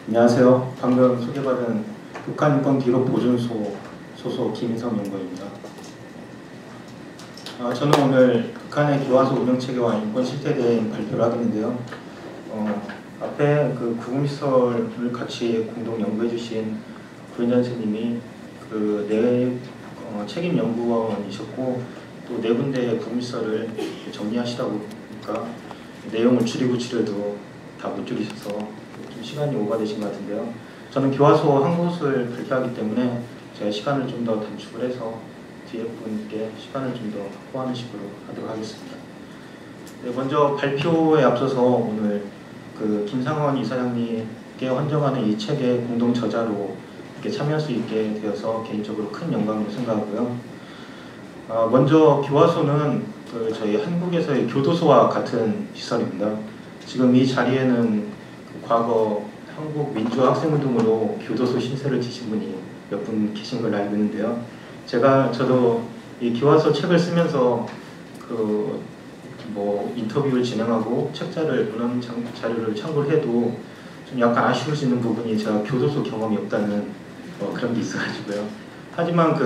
안녕하세요. 방금 소개받은 북한인권기록보존소 소속 김인성 연구원입니다. 저는 오늘 북한의 교화소 운영체계와 인권 실태에 대해 발표를 하겠는데요. 앞에 그 구금시설을 같이 공동 연구해 주신 구현장 선생님이 책임 연구원이셨고 또 네 군데의 구금시설을 정리하시다 보니까 내용을 줄이고 다 못 줄이셔서 좀 시간이 오버되신 것 같은데요. 저는 교화소 한 곳을 발표하기 때문에 제가 시간을 좀 더 단축을 해서 뒤에 분께 시간을 좀 더 확보하는 식으로 하도록 하겠습니다. 네, 먼저 발표에 앞서서 오늘 김상원 이사장님께 헌정하는 이 책의 공동 저자로 이렇게 참여할 수 있게 되어서 개인적으로 큰 영광으로 생각하고요. 먼저 교화소는 저희 한국에서의 교도소와 같은 시설입니다. 지금 이 자리에는 과거 한국 민주학생운동으로 교도소 신세를 지신 분이 몇 분 계신 걸로 알고 있는데요. 저도 이 교화소 책을 쓰면서 인터뷰를 진행하고 문헌 자료를 참고를 해도 좀 약간 아쉬워지는 부분이 제가 교도소 경험이 없다는 그런 게 있어가지고요. 하지만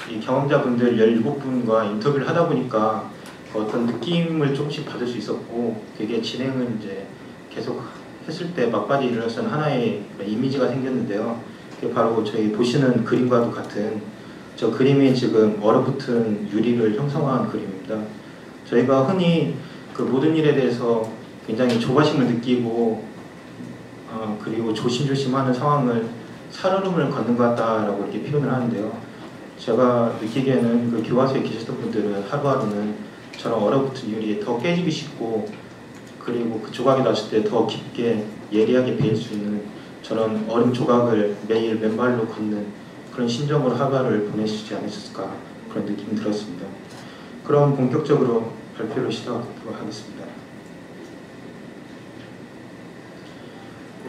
이 경험자분들 17분과 인터뷰를 하다 보니까 어떤 느낌을 조금씩 받을 수 있었고, 그게 진행을 이제 계속 했을 때 막바지에 이르러서는 하나의 이미지가 생겼는데요. 그게 바로 저희 보시는 그림과도 같은 저 그림이 지금 얼어붙은 유리를 형성한 그림입니다. 저희가 흔히 모든 일에 대해서 굉장히 조바심을 느끼고 그리고 조심조심하는 상황을 살얼음을 걷는 것 같다라고 이렇게 표현을 하는데요. 제가 느끼기에는 교화소에 계셨던 분들은 하루하루는 저런 얼어붙은 유리에 더 깨지기 쉽고, 그리고 그 조각이 났을 때 더 깊게 예리하게 베일 수 있는 저런 얼음 조각을 매일 맨발로 걷는 그런 심정으로 하루하루를 보내시지 않으셨을까, 그런 느낌이 들었습니다. 그럼 본격적으로 발표를 시작하도록 하겠습니다.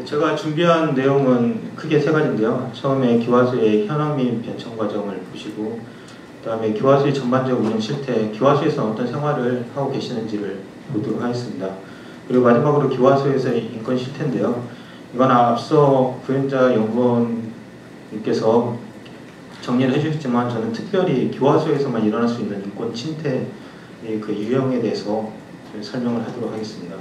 제가 준비한 내용은 크게 세 가지인데요. 처음에 교화소의 현황 및 변천 과정을 보시고, 그 다음에 교화소의 전반적 운영 실태, 교화소에서 어떤 생활을 하고 계시는지를 보도록 하겠습니다. 그리고 마지막으로 교화소에서의 인권 실태인데요. 이건 앞서 구현자 연구원님께서 정리를 해주셨지만, 저는 특별히 교화소에서만 일어날 수 있는 인권 침해의 유형에 대해서 설명을 하도록 하겠습니다.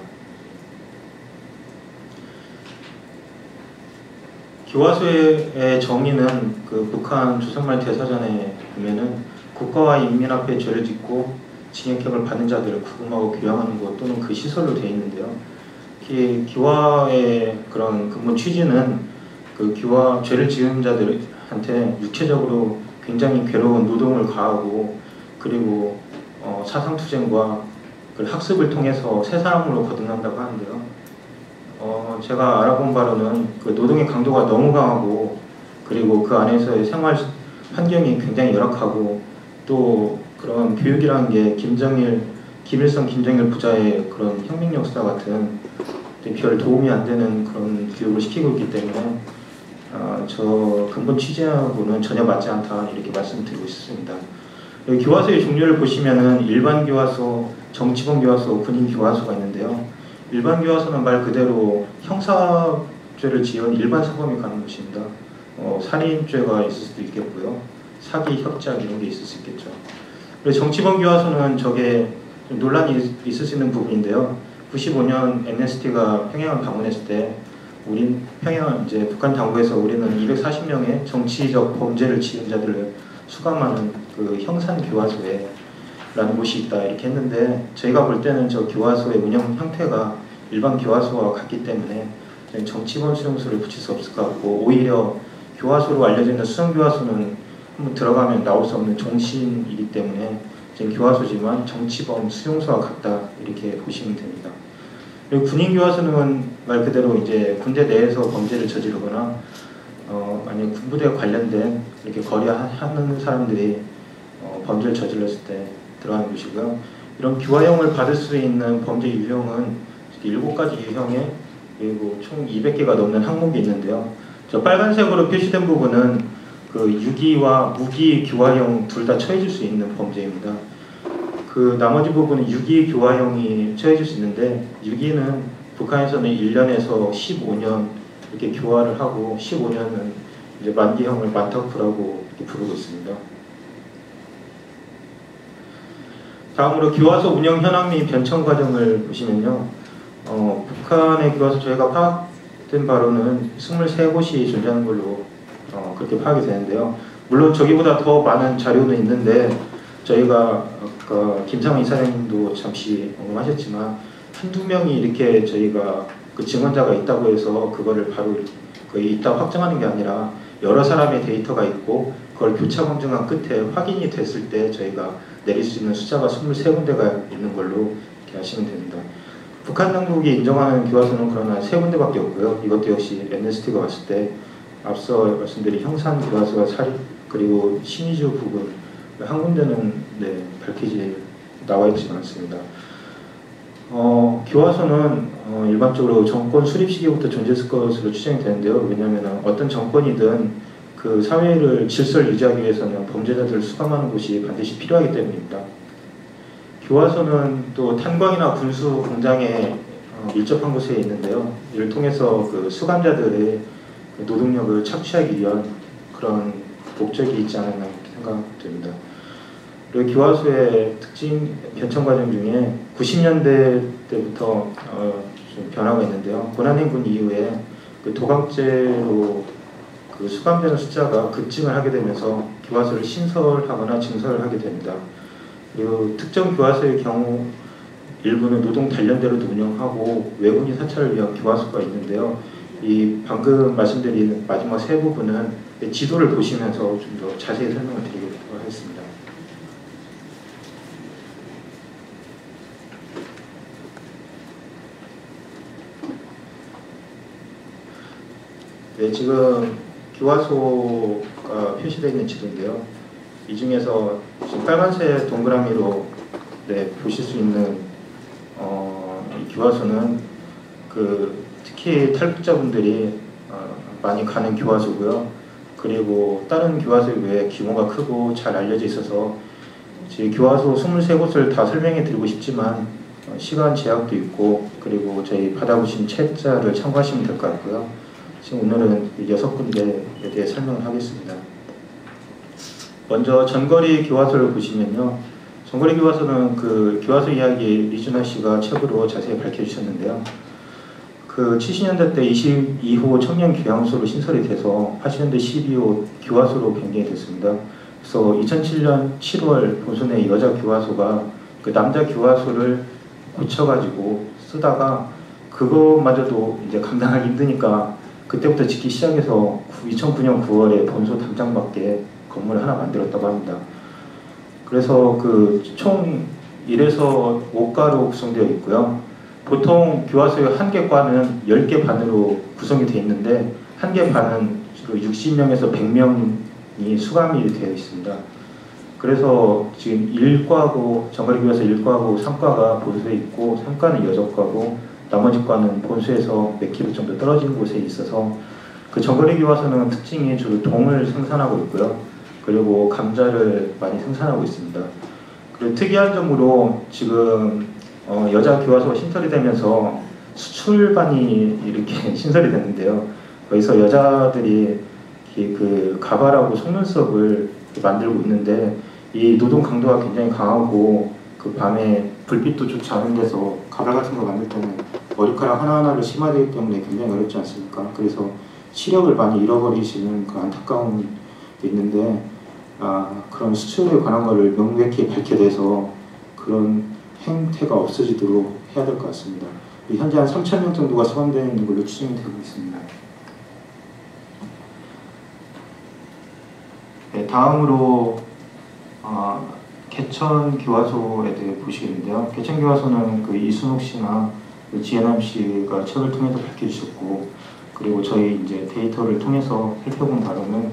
교화소의 정의는 북한 조선말 대사전에 보면은 국가와 인민 앞에 죄를 짓고 징역형을 받는 자들을 구금하고 교양하는 것 또는 그 시설로 되어 있는데요. 교화의 그런 근본 취지는 죄를 지은 자들한테 육체적으로 굉장히 괴로운 노동을 가하고, 그리고 사상투쟁과 학습을 통해서 새 사람으로 거듭난다고 하는데요. 제가 알아본 바로는 노동의 강도가 너무 강하고, 그리고 그 안에서의 생활 환경이 굉장히 열악하고, 또 그런 교육이라는 게 김일성 김정일 부자의 그런 혁명 역사 같은 별 도움이 안 되는 그런 교육을 시키고 있기 때문에 저 근본 취지하고는 전혀 맞지 않다, 이렇게 말씀드리고 싶습니다. 교화소의 종류를 보시면은 일반 교화소, 정치범 교화소, 군인 교화소가 있는데요. 일반 교화소는 말 그대로 형사죄를 지은 일반 사범이 가는 곳입니다. 살인죄가 있을 수도 있겠고요. 사기, 협작 이런 게 있을 수 있겠죠. 그리고 정치범 교화소는 저게 좀 논란이 있을 수 있는 부분인데요. 95년 MST가 평양을 방문했을 때 북한 당국에서 우리는 240명의 정치적 범죄를 지은 자들을 수감하는 형산 교화소에 라는 곳이 있다, 이렇게 했는데, 저희가 볼 때는 저 교화소의 운영 형태가 일반 교화소와 같기 때문에 정치범 수용소를 붙일 수 없을 것 같고, 오히려 교화소로 알려져 있는 수성교화소는 한번 들어가면 나올 수 없는 종신이기 때문에 지금 교화소지만 정치범 수용소와 같다, 이렇게 보시면 됩니다. 그리고 군인교화소는 말 그대로 이제 군대 내에서 범죄를 저지르거나 만약 군부대와 관련된 이렇게 거래하는 사람들이 범죄를 저질렀을 때 들어가는 곳이고요. 이런 교화형을 받을 수 있는 범죄 유형은 7가지 유형에, 그리고 총 200개가 넘는 항목이 있는데요. 저 빨간색으로 표시된 부분은 유기와 무기 교화형 둘 다 처해질 수 있는 범죄입니다. 나머지 부분은 유기 교화형이 처해질 수 있는데, 유기는 북한에서는 1년에서 15년 이렇게 교화를 하고 15년은 이제 만기형을 만타쿠라고 부르고 있습니다. 다음으로 교화소 운영 현황 및 변천 과정을 보시면요. 북한의 교화소 저희가 파악된 바로는 23곳이 존재하는 걸로 그렇게 파악이 되는데요. 물론 저기보다 더 많은 자료는 있는데 저희가 아까 김상훈 이사장님도 잠시 언급하셨지만 한두 명이 이렇게 저희가 그 증언자가 있다고 해서 그거를 바로 거의 있다고 확정하는 게 아니라 여러 사람의 데이터가 있고 그걸 교차 검증한 끝에 확인이 됐을 때 저희가 내릴 수 있는 숫자가 23군데가 있는 걸로 이렇게 하시면 됩니다. 북한 당국이 인정하는 교화소는 그러나 3군데밖에 없고요. 이것도 역시 MST가 왔을 때 앞서 말씀드린 형산 교화소와 사립 그리고 신의주 부근 한 군데는 밝히지 나와 있지 않습니다. 교화소는 일반적으로 정권 수립 시기부터 존재했을 것으로 추정이 되는데요. 왜냐하면 어떤 정권이든 그 사회를 질서를 유지하기 위해서는 범죄자들을 수감하는 곳이 반드시 필요하기 때문입니다. 교화소는 또 탄광이나 군수 공장에 밀접한 곳에 있는데요. 이를 통해서 그 수감자들의 노동력을 착취하기 위한 그런 목적이 있지 않았나 생각됩니다. 그리고 교화소의 특징 변천 과정 중에 90년대 때부터 좀 변화가 있는데요. 고난행군 이후에 그 도각제로 그 수감되는 숫자가 급증을 하게 되면서 교화소를 신설하거나 증설을 하게 됩니다. 그리고 특정 교화소의 경우 일부는 노동 단련대로도 운영하고 외국인 사찰을 위한 교화소가 있는데요. 이 방금 말씀드린 마지막 3부분은 지도를 보시면서 좀 더 자세히 설명을 드리도록 하겠습니다. 네, 지금 교화소가 표시되어 있는 지도인데요. 이 중에서 지금 빨간색 동그라미로 보실 수 있는 이 교화소는 특히 탈북자분들이 많이 가는 교화소고요. 그리고 다른 교화소에 비해 규모가 크고 잘 알려져 있어서 지금 교화소 23곳을 다 설명해 드리고 싶지만 시간 제약도 있고 그리고 저희 받아보신 책자를 참고하시면 될 것 같고요. 지금 오늘은 6군데에 대해 설명을 하겠습니다. 먼저 전거리 교화소를 보시면요. 전거리 교화소는 그 교화소 이야기 리준하 씨가 책으로 자세히 밝혀주셨는데요. 그 70년대 때 22호 청년 교양소로 신설이 돼서 80년대 12호 교화소로 변경이 됐습니다. 그래서 2007년 7월 본선의 여자 교화소가 그 남자 교화소를 고쳐가지고 쓰다가 그것마저도 이제 감당하기 힘드니까 그때부터 짓기 시작해서 2009년 9월에 본소 담장밖에 건물을 하나 만들었다고 합니다. 그래서 그 총 1에서 5과로 구성되어 있고요. 보통 교화소의 한 개 과는 10개 반으로 구성이 되어 있는데 한 개 반은 주로 60명에서 100명이 수감이 되어 있습니다. 그래서 지금 1과고 전거리 교화소 1과고 3과가 본소에 있고 3과는 여적과고 나머지 과는 본소에서 몇 킬로 정도 떨어진 곳에 있어서 그 전거리 교화소는 특징이 주로 동을 생산하고 있고요. 그리고 감자를 많이 생산하고 있습니다. 그리고 특이한 점으로 지금 여자 교화소가 신설이 되면서 수출반이 이렇게 신설이 됐는데요. 거기서 여자들이 그 가발하고 속눈썹을 만들고 있는데 이 노동 강도가 굉장히 강하고 그 밤에 불빛도 좋지 않은 데서 가발 같은 거 만들 때는 머리카락 하나하나를 심어야 되기 때문에 굉장히 어렵지 않습니까? 그래서 시력을 많이 잃어버리시는 그 안타까움이 있는데 그런 수출에 관한 거를 명백히 밝혀내서 그런 행태가 없어지도록 해야 될 것 같습니다. 현재 한 3,000명 정도가 수감되어 있는 걸로 추정이 되고 있습니다. 네, 다음으로 개천 교화소에 대해 보시겠는데요. 개천 교화소는 그 이순옥 씨나 그 지혜남 씨가 책을 통해서 밝혀주셨고, 그리고 저희 이제 데이터를 통해서 살펴본 바로는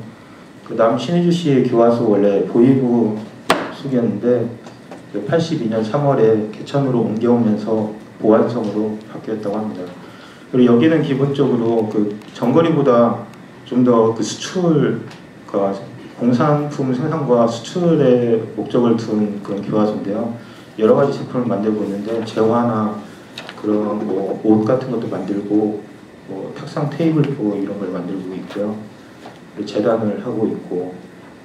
그 남신의주 씨의 교화소 원래 보이부 숙이었는데 82년 3월에 개천으로 옮겨오면서 보안성으로 바뀌었다고 합니다. 그리고 여기는 기본적으로 그 정거리보다 좀 더 그 수출과 공산품 생산과 수출의 목적을 둔 그런 교화소인데요. 여러 가지 제품을 만들고 있는데 재화나 그런 뭐 옷 같은 것도 만들고 뭐 탁상 테이블도 이런 걸 만들고 있고요. 재단을 하고 있고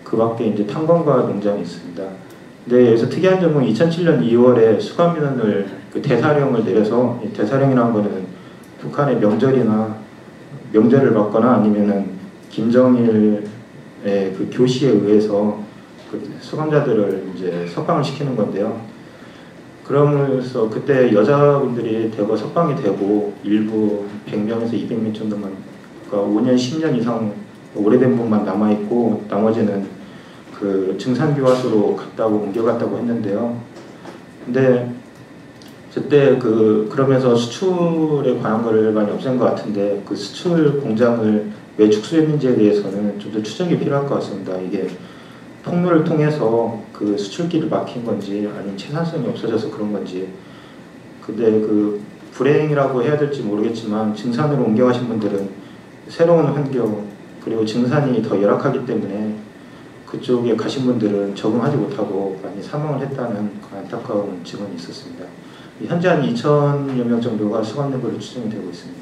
그 밖에 이제 탄광과 농장이 있습니다. 근데 여기서 특이한 점은 2007년 2월에 수감민원을 그 대사령을 내려서, 대사령이라는 거는 북한의 명절을 맞거나 아니면은 김정일의 그 교시에 의해서 그 수감자들을 이제 석방을 시키는 건데요. 그러면서 그때 여자분들이 대거 석방이 되고 일부 100명에서 200명 정도만, 그러니까 5년, 10년 이상 오래된 분만 남아있고 나머지는 그 증산교화소로 옮겨갔다고 했는데요. 근데 그때 그러면서 수출에 관한 거를 많이 없앤 것 같은데 그 수출 공장을 왜 축소했는지에 대해서는 좀 더 추적이 필요할 것 같습니다. 이게 통로를 통해서 그 수출길을 막힌 건지 아니면 생산성이 없어져서 그런 건지. 근데 그 불행이라고 해야 될지 모르겠지만 증산으로 옮겨가신 분들은 새로운 환경 그리고 증산이 더 열악하기 때문에 그쪽에 가신 분들은 적응하지 못하고 많이 사망을 했다는 그 안타까운 증언이 있었습니다. 현재 한 2,000여 명 정도가 수감된 걸로 추정이 되고 있습니다.